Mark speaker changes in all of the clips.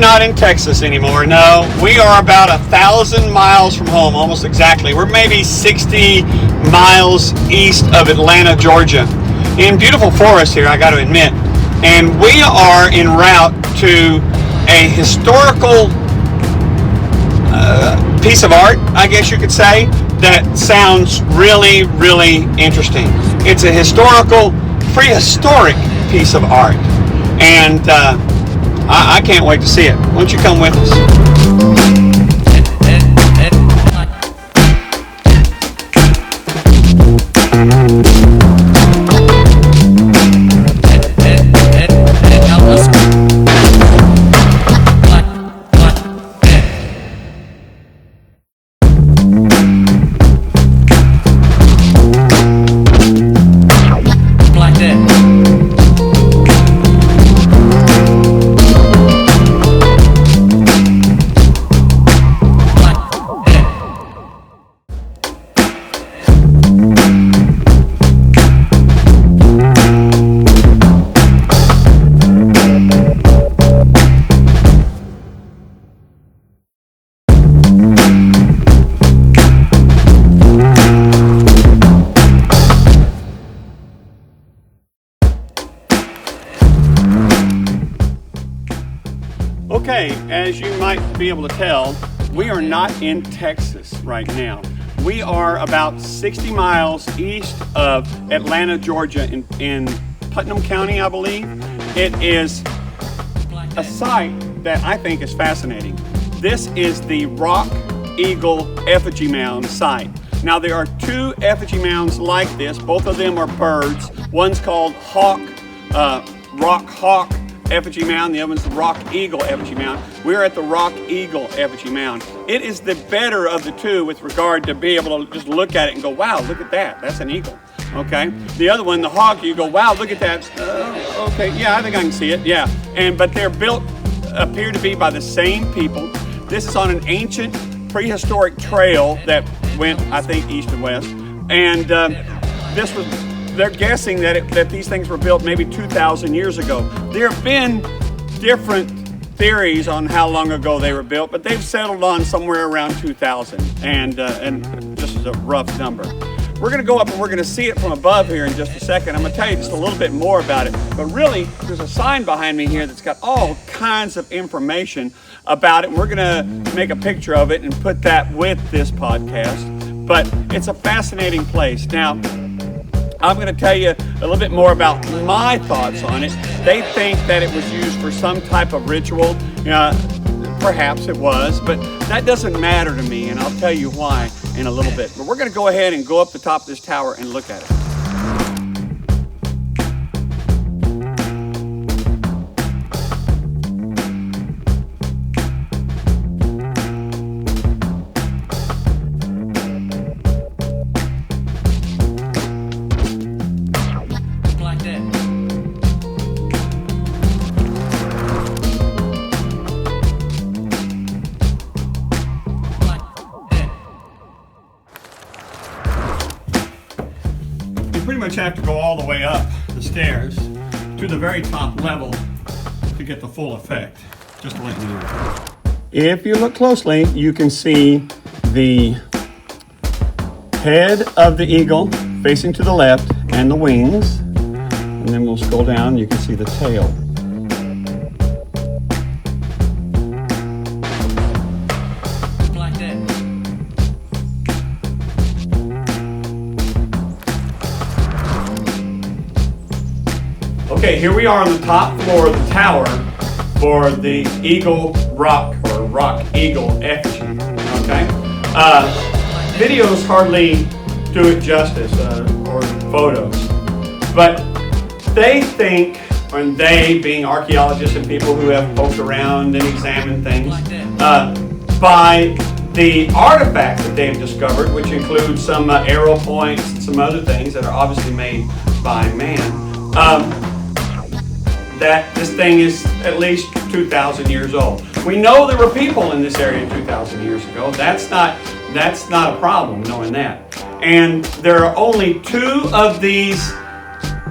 Speaker 1: not in Texas anymore. No, we are about 1,000 miles from home, almost exactly. We're maybe 60 miles east of Atlanta, Georgia, in beautiful forest here, I got to admit. And we are en route to a historical piece of art, I guess you could say, that sounds really, really interesting. It's a historical, prehistoric piece of art. And I can't wait to see it. Why don't you come with us? Okay, as you might be able to tell, we are not in Texas right now. We are about 60 miles east of Atlanta, Georgia, in Putnam County, I believe. It is a site that I think is fascinating. This is the Rock Eagle Effigy Mound site. Now, there are two effigy mounds like this. Both of them are birds. One's called Rock Hawk Effigy Mound, the other one's the Rock Eagle Effigy Mound. We're at the Rock Eagle Effigy Mound. It is the better of the two with regard to be able to just look at it and go, wow, look at that, that's an eagle, okay? The other one, the hawk, you go, wow, look at that, okay, yeah, I think I can see it, yeah. But they're built, appear to be by the same people. This is on an ancient prehistoric trail that went, I think, east and west. And they're guessing that these things were built maybe 2,000 years ago. There have been different theories on how long ago they were built, but they've settled on somewhere around 2,000, and this is a rough number. We're going to go up and we're going to see it from above here in just a second. I'm going to tell you just a little bit more about it, but really there's a sign behind me here that's got all kinds of information about it. We're going to make a picture of it and put that with this podcast, but it's a fascinating place. Now, I'm going to tell you a little bit more about my thoughts on it. They think that it was used for some type of ritual. Perhaps it was, but that doesn't matter to me, and I'll tell you why in a little bit. But we're going to go ahead and go up the top of this tower and look at it. Pretty much have to go all the way up the stairs to the very top level to get the full effect, just to let you know. If you look closely, you can see the head of the eagle facing to the left and the wings, and then we'll scroll down, you can see the tail. Okay, here we are on the top floor of the tower for the Eagle Rock, or Rock Eagle Effigy, okay? Videos hardly do it justice, or photos, but they think, and they being archaeologists and people who have poked around and examined things, by the artifacts that they've discovered, which include some arrow points and some other things that are obviously made by man, that this thing is at least 2,000 years old. We know there were people in this area 2,000 years ago. That's not a problem, knowing that. And there are only two of these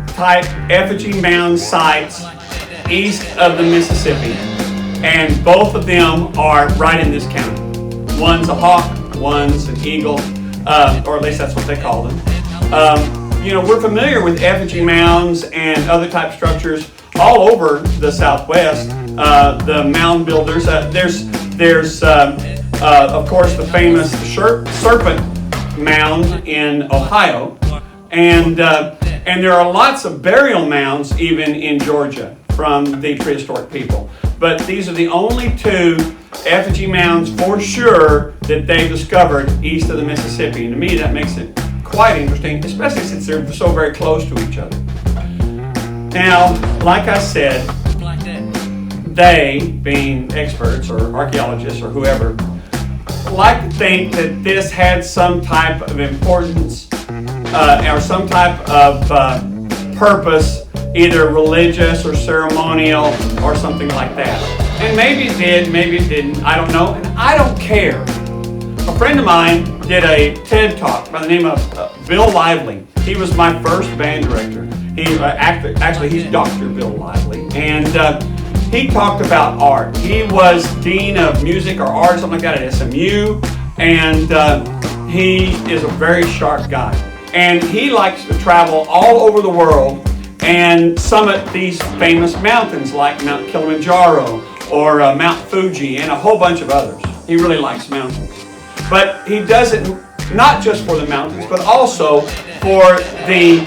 Speaker 1: type effigy mound sites east of the Mississippi. and both of them are right in this county. One's a hawk, one's an eagle, or at least that's what they call them. We're familiar with effigy mounds and other type structures all over the Southwest. The mound builders. There's of course the famous Serpent Mound in Ohio, and there are lots of burial mounds even in Georgia from the prehistoric people. But these are the only two effigy mounds for sure that they discovered east of the Mississippi. And to me, that makes it quite interesting, especially since they're so very close to each other. Now, like I said, they, being experts or archaeologists or whoever, like to think that this had some type of importance or some type of purpose, either religious or ceremonial or something like that. And maybe it did, maybe it didn't, I don't know, and I don't care. A friend of mine did a TED Talk by the name of Bill Lively. He was my first band director. Actually, he's Dr. Bill Lively. And he talked about art. He was Dean of Music or Art, something like that at SMU. And he is a very sharp guy. And he likes to travel all over the world and summit these famous mountains like Mount Kilimanjaro or Mount Fuji and a whole bunch of others. He really likes mountains. But he does it not just for the mountains, but also for the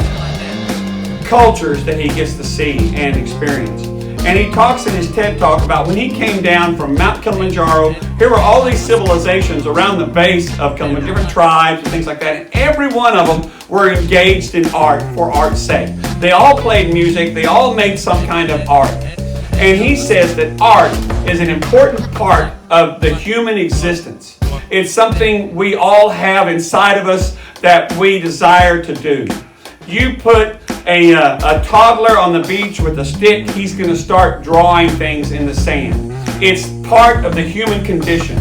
Speaker 1: cultures that he gets to see and experience. And he talks in his TED Talk about when he came down from Mount Kilimanjaro, here were all these civilizations around the base of Kilimanjaro, different tribes and things like that, and every one of them were engaged in art for art's sake. They all played music, they all made some kind of art. And he says that art is an important part of the human existence. It's something we all have inside of us that we desire to do. You put a toddler on the beach with a stick, he's going to start drawing things in the sand. It's part of the human condition.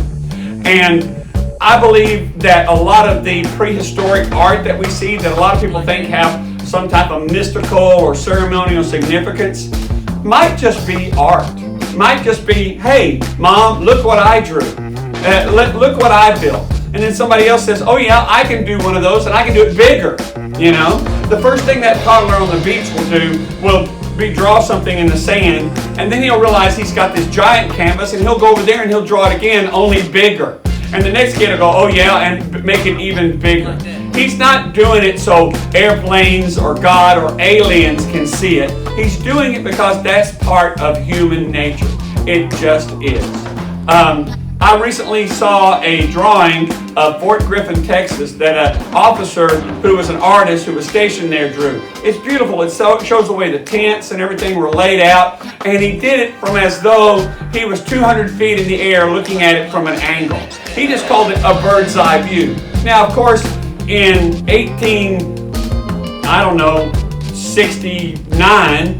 Speaker 1: And I believe that a lot of the prehistoric art that we see, that a lot of people think have some type of mystical or ceremonial significance, might just be art. Might just be, hey, Mom, look what I drew. Look what I built. And then somebody else says, oh yeah, I can do one of those and I can do it bigger. The first thing that toddler on the beach will do will be draw something in the sand, and then he'll realize he's got this giant canvas and he'll go over there and he'll draw it again, only bigger. And the next kid will go, oh yeah, and make it even bigger. He's not doing it so airplanes or God or aliens can see it. He's doing it because that's part of human nature. It just is. I recently saw a drawing of Fort Griffin, Texas, that an officer who was an artist who was stationed there drew. It's beautiful. It shows the way the tents and everything were laid out, and he did it from as though he was 200 feet in the air looking at it from an angle. He just called it a bird's eye view. Now, of course, in 69,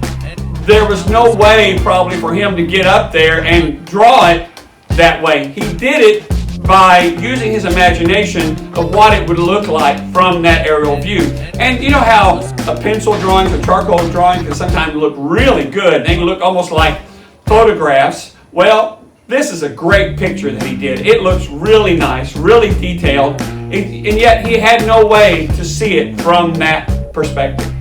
Speaker 1: there was no way probably for him to get up there and draw it that way. He did it by using his imagination of what it would look like from that aerial view. And you know how pencil drawings or charcoal drawings can sometimes look really good. They can look almost like photographs. Well, this is a great picture that he did. It looks really nice, really detailed, and yet he had no way to see it from that perspective.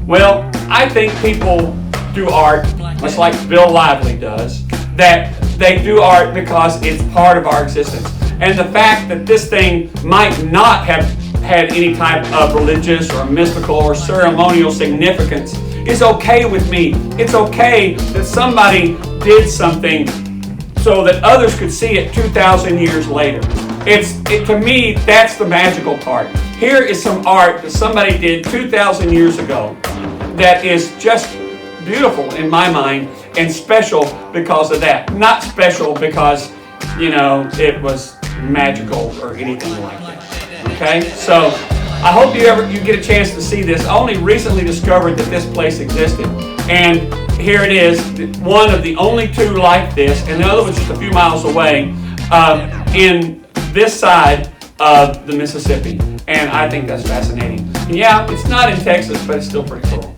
Speaker 1: Well, I think people do art, much like Bill Lively does, that they do art because it's part of our existence. And the fact that this thing might not have had any type of religious or mystical or ceremonial significance is okay with me. It's okay that somebody did something so that others could see it 2,000 years later. To me, that's the magical part. Here is some art that somebody did 2,000 years ago that is just beautiful in my mind and special because of that. Not special because, it was magical or anything like that. Okay? So, I hope you get a chance to see this. I only recently discovered that this place existed. And here it is, one of the only two like this, and the other one's just a few miles away in this side of the Mississippi. And I think that's fascinating. And yeah, it's not in Texas, but it's still pretty cool.